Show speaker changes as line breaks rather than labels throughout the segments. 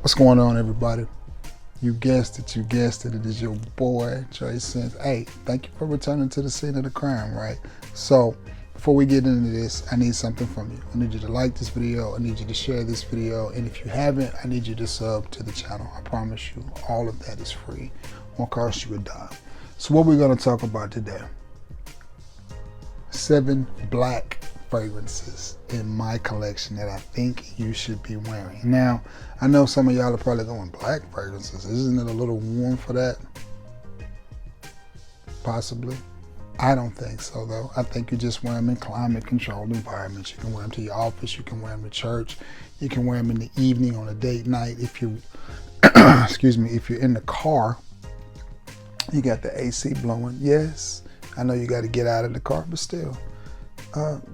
What's going on, everybody? You guessed it, it is your boy, Trey Sense. Hey, thank you for returning to the scene of the crime, right? So, before we get into this, I need something from you. I need you to like this video, I need you to share this video, and if you haven't, I need you to sub to the channel. I promise you, all of that is free. Won't cost you a dime. So what we're gonna talk about today, 7 black fragrances in my collection that I think you should be wearing. Now, I know some of y'all are probably going, black fragrances, isn't it a little warm for that? Possibly. I don't think so though. I think you just wear them in climate controlled environments. You can wear them to your office, you can wear them to church, you can wear them in the evening on a date night. If you, excuse me, if you're in the car, you got the AC blowing. Yes, I know you got to get out of the car, but still,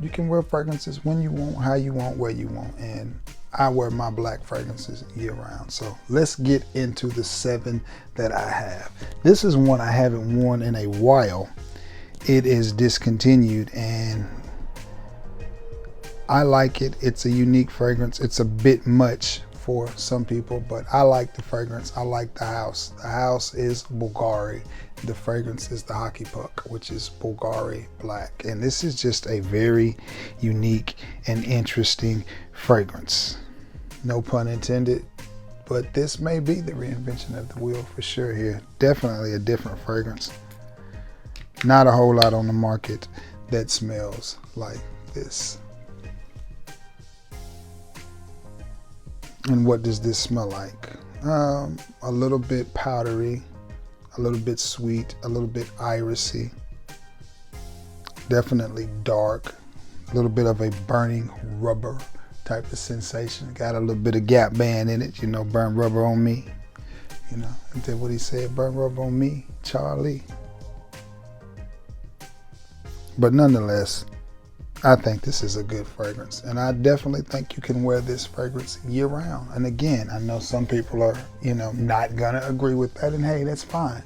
you can wear fragrances when you want, how you want, where you want. And I wear my black fragrances year round. So let's get into the 7 that I have. This is one I haven't worn in a while. It is discontinued and I like it. It's a unique fragrance. It's a bit much for some people, but I like the fragrance. I like the house. The house is Bulgari. The fragrance is the hockey puck, which is Bulgari black. And this is just a very unique and interesting fragrance. No pun intended, but this may be the reinvention of the wheel for sure here. Definitely a different fragrance. Not a whole lot on the market that smells like this. And what does this smell like? A little bit powdery, a little bit sweet, a little bit irisy. Definitely dark, a little bit of a burning rubber type of sensation. Got a little bit of Gap band in it, you know, burn rubber on me. You know, and then what he said, burn rubber on me, Charlie. But nonetheless, I think this is a good fragrance, and I definitely think you can wear this fragrance year round. And again, I know some people are, you know, not gonna agree with that, and hey, that's fine.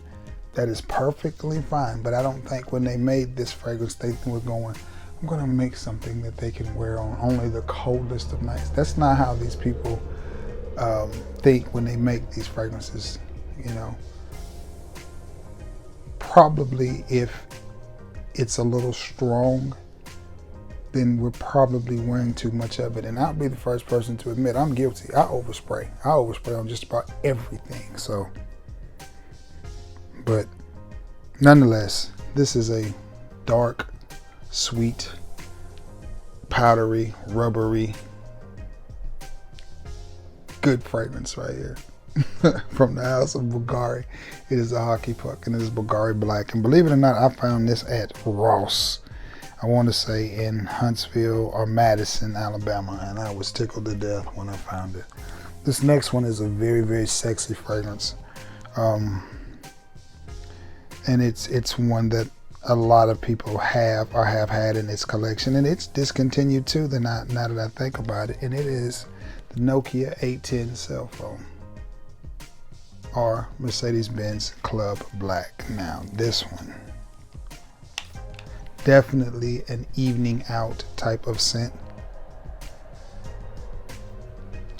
That is perfectly fine. But I don't think when they made this fragrance, they were going, I'm gonna make something that they can wear on only the coldest of nights. That's not how these people think when they make these fragrances, you know. Probably if it's a little strong, then we're probably wearing too much of it. And I'll be the first person to admit I'm guilty. I overspray. I overspray on just about everything. So, but nonetheless, this is a dark, sweet, powdery, rubbery, good fragrance right here. From the house of Bulgari. It is a hockey puck and it is Bulgari black. And believe it or not, I found this at Ross. I want to say in Huntsville or Madison, Alabama, and I was tickled to death when I found it. This next one is a very, very sexy fragrance, and it's one that a lot of people have or have had in its collection, and it's discontinued too. Now that I think about it, and it is the Nokia 810 cell phone, or Mercedes-Benz Club Black. Now this one, definitely an evening out type of scent.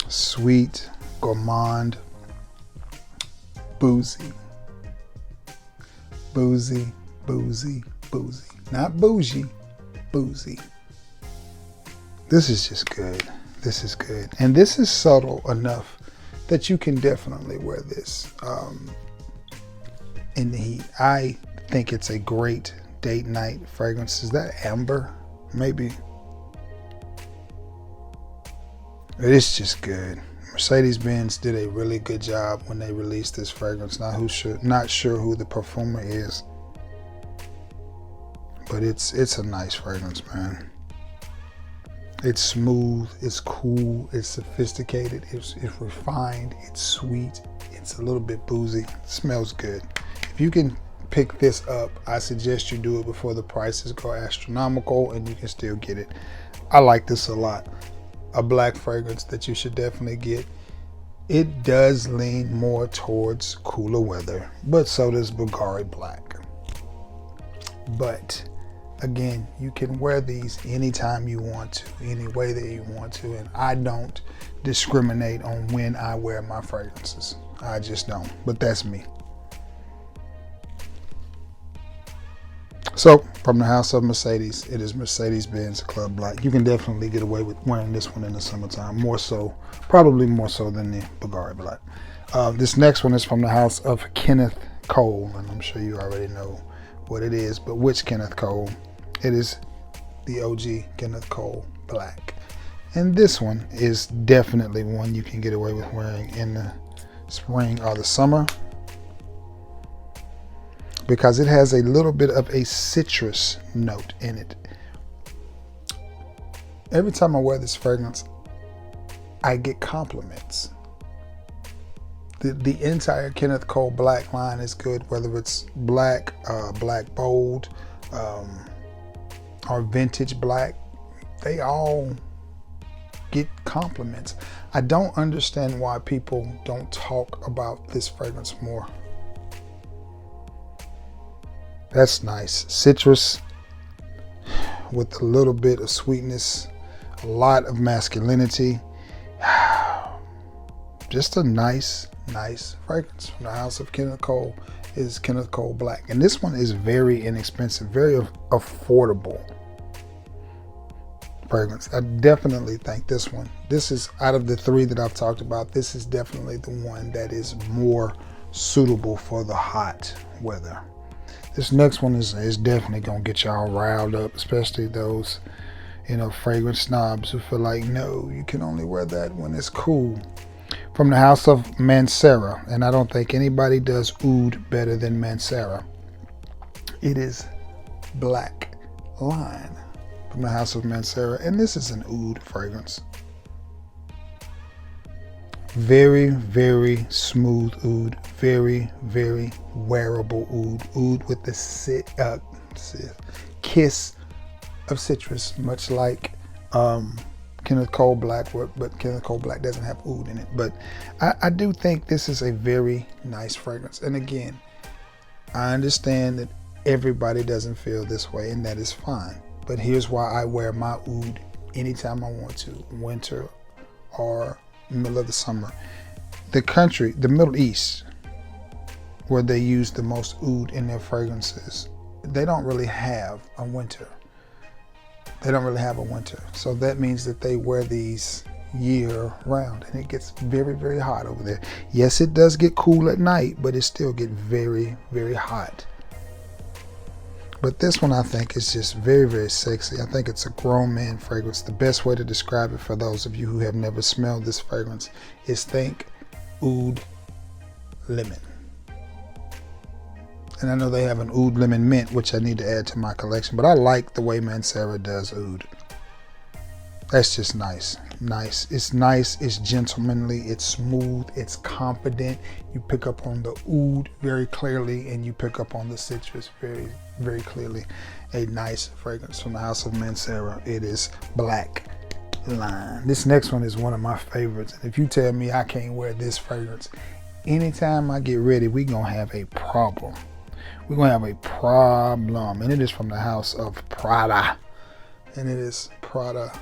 Sweet, gourmand, boozy. Boozy, boozy, boozy. Not bougie, boozy. This is just good. This is good. And this is subtle enough that you can definitely wear this in the heat. I think it's a great date night fragrance. Is that amber? Maybe. It's just good. Mercedes-Benz did a really good job when they released this fragrance. Not sure who the perfumer is, but it's a nice fragrance, man. It's smooth, it's cool, it's sophisticated, it's refined, it's sweet, it's a little bit boozy. It smells good. If you can pick this up, I suggest you do it before the prices go astronomical, and you can still get it. I like this a lot. A black fragrance that you should definitely get. It does lean more towards cooler weather, but so does Bulgari black. But Again, you can wear these anytime you want to, any way that you want to, and I don't discriminate on when I wear my fragrances. I just don't, but that's me. So, from the house of Mercedes, it is Mercedes-Benz Club Black. You can definitely get away with wearing this one in the summertime, more so, probably more so than the Bulgari Black. This next one is from the house of Kenneth Cole, and I'm sure you already know what it is, but which Kenneth Cole? It is the OG Kenneth Cole Black. And this one is definitely one you can get away with wearing in the spring or the summer, because it has a little bit of a citrus note in it. Every time I wear this fragrance, I get compliments. The entire Kenneth Cole Black line is good, whether it's black, black bold, or vintage black. They all get compliments. I don't understand why people don't talk about this fragrance more. That's nice. Citrus with a little bit of sweetness, a lot of masculinity. Just a nice fragrance from the house of Kenneth Cole is Kenneth Cole Black. And this one is very inexpensive, very affordable fragrance. I definitely think this is, out of the three that I've talked about, this is definitely the one that is more suitable for the hot weather. This next one is definitely gonna get y'all riled up, especially those, fragrance snobs who feel like, no, you can only wear that when it's cool. From the house of Mancera, and I don't think anybody does oud better than Mancera. It is Black Line from the house of Mancera, and this is an oud fragrance. Very, very smooth oud, very, very wearable oud with the kiss of citrus, much like Kenneth Cole Black, but Kenneth Cole Black doesn't have oud in it. But I do think this is a very nice fragrance. And again, I understand that everybody doesn't feel this way, and that is fine. But here's why I wear my oud anytime I want to, winter or middle of the summer. The Middle East, where they use the most oud in their fragrances, they don't really have a winter. So that means that they wear these year round, and it gets very, very hot over there. Yes, it does get cool at night, but it still gets very, very hot. But this one I think is just very, very sexy. I think it's a grown man fragrance. The best way to describe it for those of you who have never smelled this fragrance is think oud lemon. And I know they have an oud lemon mint, which I need to add to my collection, but I like the way Mancera does oud. That's just nice. It's nice, it's gentlemanly, it's smooth, it's confident. You pick up on the oud very clearly, and you pick up on the citrus very, very clearly. A nice fragrance from the house of Mancera. It is Black Line. This next one is one of my favorites. And if you tell me I can't wear this fragrance, anytime I get ready, we're going to have a problem. We're going to have a problem. And it is from the house of Prada. And it is Prada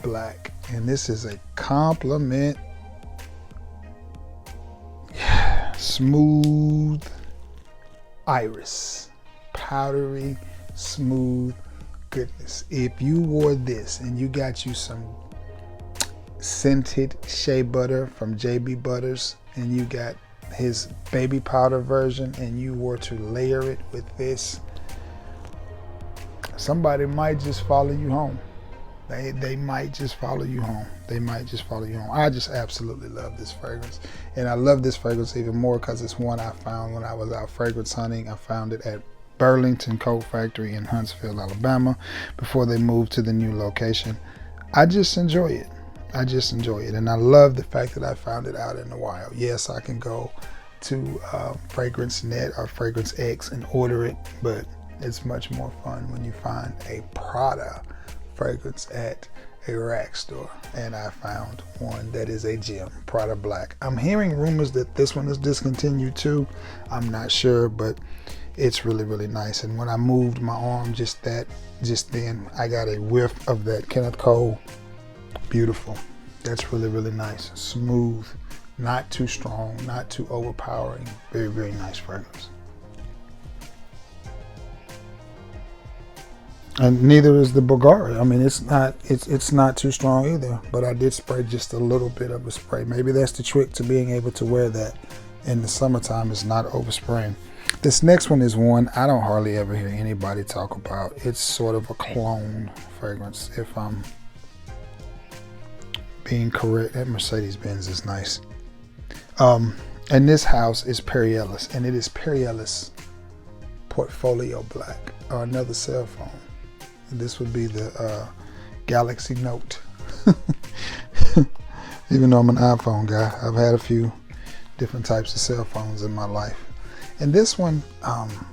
Black. And this is a compliment. Yeah. Smooth iris. Powdery, smooth goodness. If you wore this and you got you some scented shea butter from JB Butters, and you got his baby powder version, and you were to layer it with this, somebody might just follow you home. They might just follow you home. I just absolutely love this fragrance. And I love this fragrance even more because it's one I found when I was out fragrance hunting. I found it at Burlington Coat Factory in Huntsville, Alabama, before they moved to the new location. I just enjoy it. And I love the fact that I found it out in the wild. Yes, I can go to Fragrance Net or Fragrance X and order it, but it's much more fun when you find a Prada fragrance at a rack store. And I found one that is a gem, Prada Black. I'm hearing rumors that this one is discontinued too. I'm not sure, but It's really, really nice. And when I moved my arm just then, I got a whiff of that Kenneth Cole. Beautiful. That's really, really nice. Smooth, not too strong, not too overpowering. Very, very nice fragrance. And neither is the Bulgari. I mean, it's not too strong either, but I did spray just a little bit of a spray. Maybe that's the trick to being able to wear that in the summertime, is not overspraying. This next one is one I don't hardly ever hear anybody talk about. It's sort of a clone fragrance, if I'm being correct. That Mercedes-Benz is nice. And this house is Perellis, and it is Perellis Portfolio Black, or another cell phone. And this would be the Galaxy Note. Even though I'm an iPhone guy, I've had a few different types of cell phones in my life. And this one,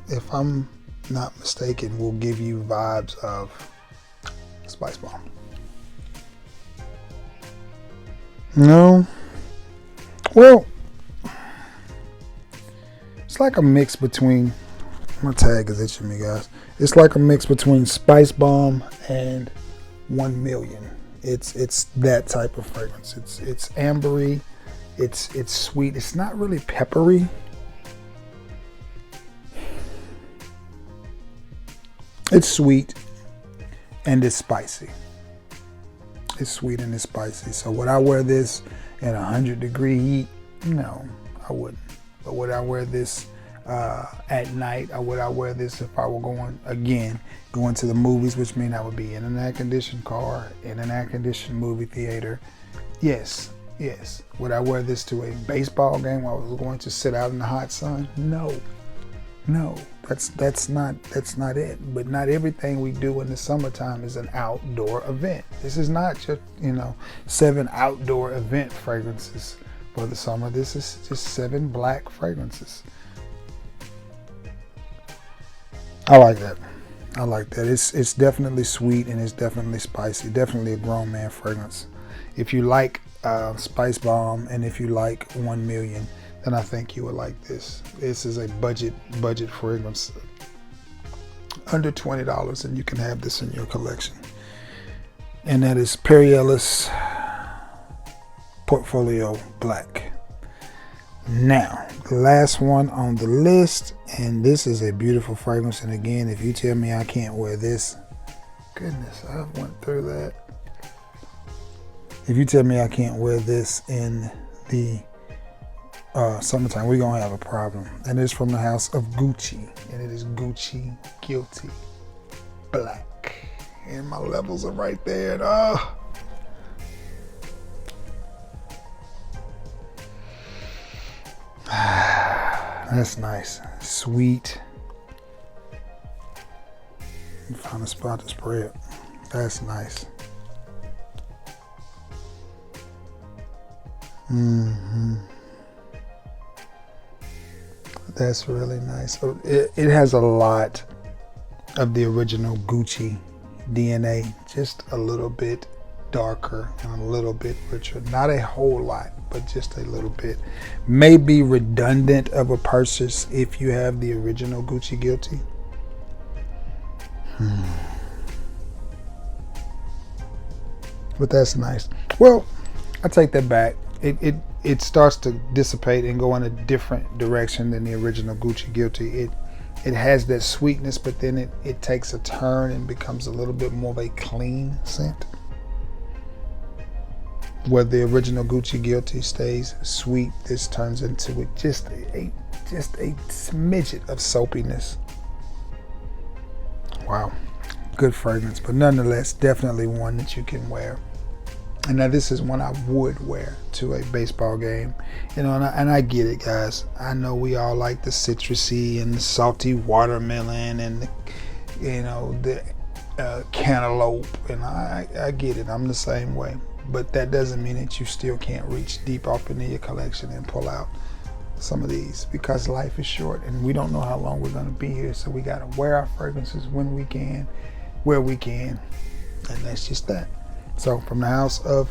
if I'm not mistaken, will give you vibes of Spice Bomb. No. Well, it's like a mix between, my tag is itching me, guys. It's like a mix between Spice Bomb and 1 Million. It's that type of fragrance. It's ambery. It's sweet. It's not really peppery. It's sweet and it's spicy. It's sweet and it's spicy. So would I wear this in 100-degree heat? No, I wouldn't. But would I wear this at night, or would I wear this if I were going to the movies, which means I would be in an air-conditioned car, in an air-conditioned movie theater? Yes. Would I wear this to a baseball game while I was going to sit out in the hot sun? No. That's not it. But not everything we do in the summertime is an outdoor event. This is not just 7 outdoor event fragrances for the summer. This is just 7 black fragrances. I like that. It's definitely sweet and it's definitely spicy. Definitely a grown man fragrance. If you like Spice Bomb and if you like 1 Million, then I think you would like this. This is a budget fragrance, under $20, and you can have this in your collection. And that is Perellis Portfolio Black. Now, the last one on the list, and this is a beautiful fragrance. And again, if you tell me I can't wear this, goodness, I went through that. If you tell me I can't wear this in the summertime, we're gonna have a problem. And it's from the house of Gucci, and it is Gucci Guilty Black. And my levels are right there. And that's nice. Sweet. Find a spot to spray it. That's nice. That's really nice. It has a lot of the original Gucci DNA, just a little bit darker and a little bit richer. Not a whole lot, but just a little bit. May be redundant of a purchase if you have the original Gucci Guilty. But that's nice. Well, I take that back. It starts to dissipate and go in a different direction than the original Gucci Guilty. It has that sweetness, but then it takes a turn and becomes a little bit more of a clean scent. Where the original Gucci Guilty stays sweet, this turns into just a smidget of soapiness. Wow, good fragrance, but nonetheless, definitely one that you can wear. And now this is one I would wear to a baseball game, and I get it, guys. I know we all like the citrusy and the salty watermelon and the cantaloupe, and I get it. I'm the same way. But that doesn't mean that you still can't reach deep off into your collection and pull out some of these, because life is short and we don't know how long we're going to be here. So we got to wear our fragrances when we can, where we can, and that's just that. So from the house of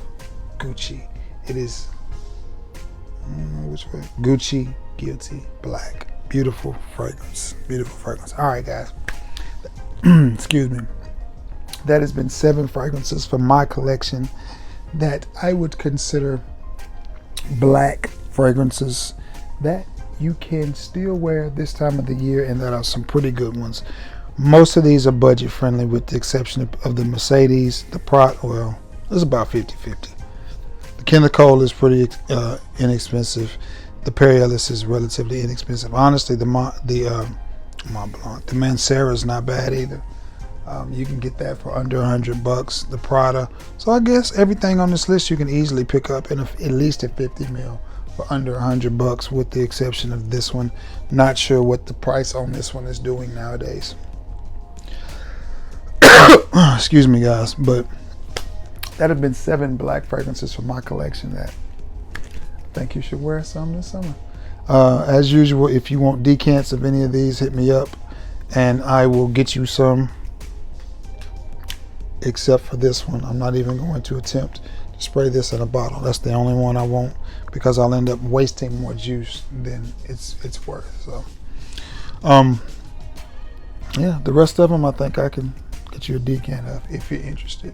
Gucci, it is Gucci Guilty Black. Beautiful fragrance. Beautiful fragrance. All right, guys. Excuse me. That has been 7 fragrances from my collection that I would consider black fragrances that you can still wear this time of the year, and that are some pretty good ones. Most of these are budget friendly with the exception of the Mercedes, the Prada. Well, it's about 50-50. The Kenneth Cole is pretty inexpensive. The Perellis is relatively inexpensive. Honestly, the Mancera is not bad either. You can get that for under $100. The Prada. So I guess everything on this list you can easily pick up in at least a 50 ml for under $100, with the exception of this one. Not sure what the price on this one is doing nowadays. Excuse me, guys, but that have been 7 black fragrances from my collection that I think you should wear some this summer. As usual, if you want decants of any of these, hit me up and I will get you some. Except for this one, I'm not even going to attempt to spray this in a bottle. That's the only one I won't, because I'll end up wasting more juice than it's worth. So yeah, the rest of them I think I can get you a decant of if you're interested.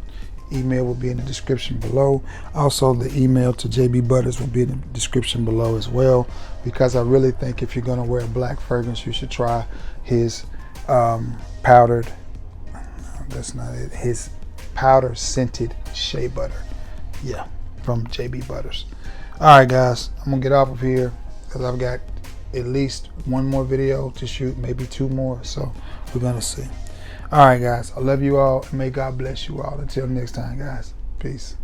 Email will be in the description below. Also, the email to JB Butters will be in the description below as well, because I really think if you're going to wear a black fragrance, you should try his powdered, no, that's not it, his powder scented shea butter. Yeah, from JB Butters. All right, guys, I'm gonna get off of here because I've got at least 1 more video to shoot, maybe 2 more, so we're gonna see. All right, guys, I love you all, and may God bless you all. Until next time, guys, peace.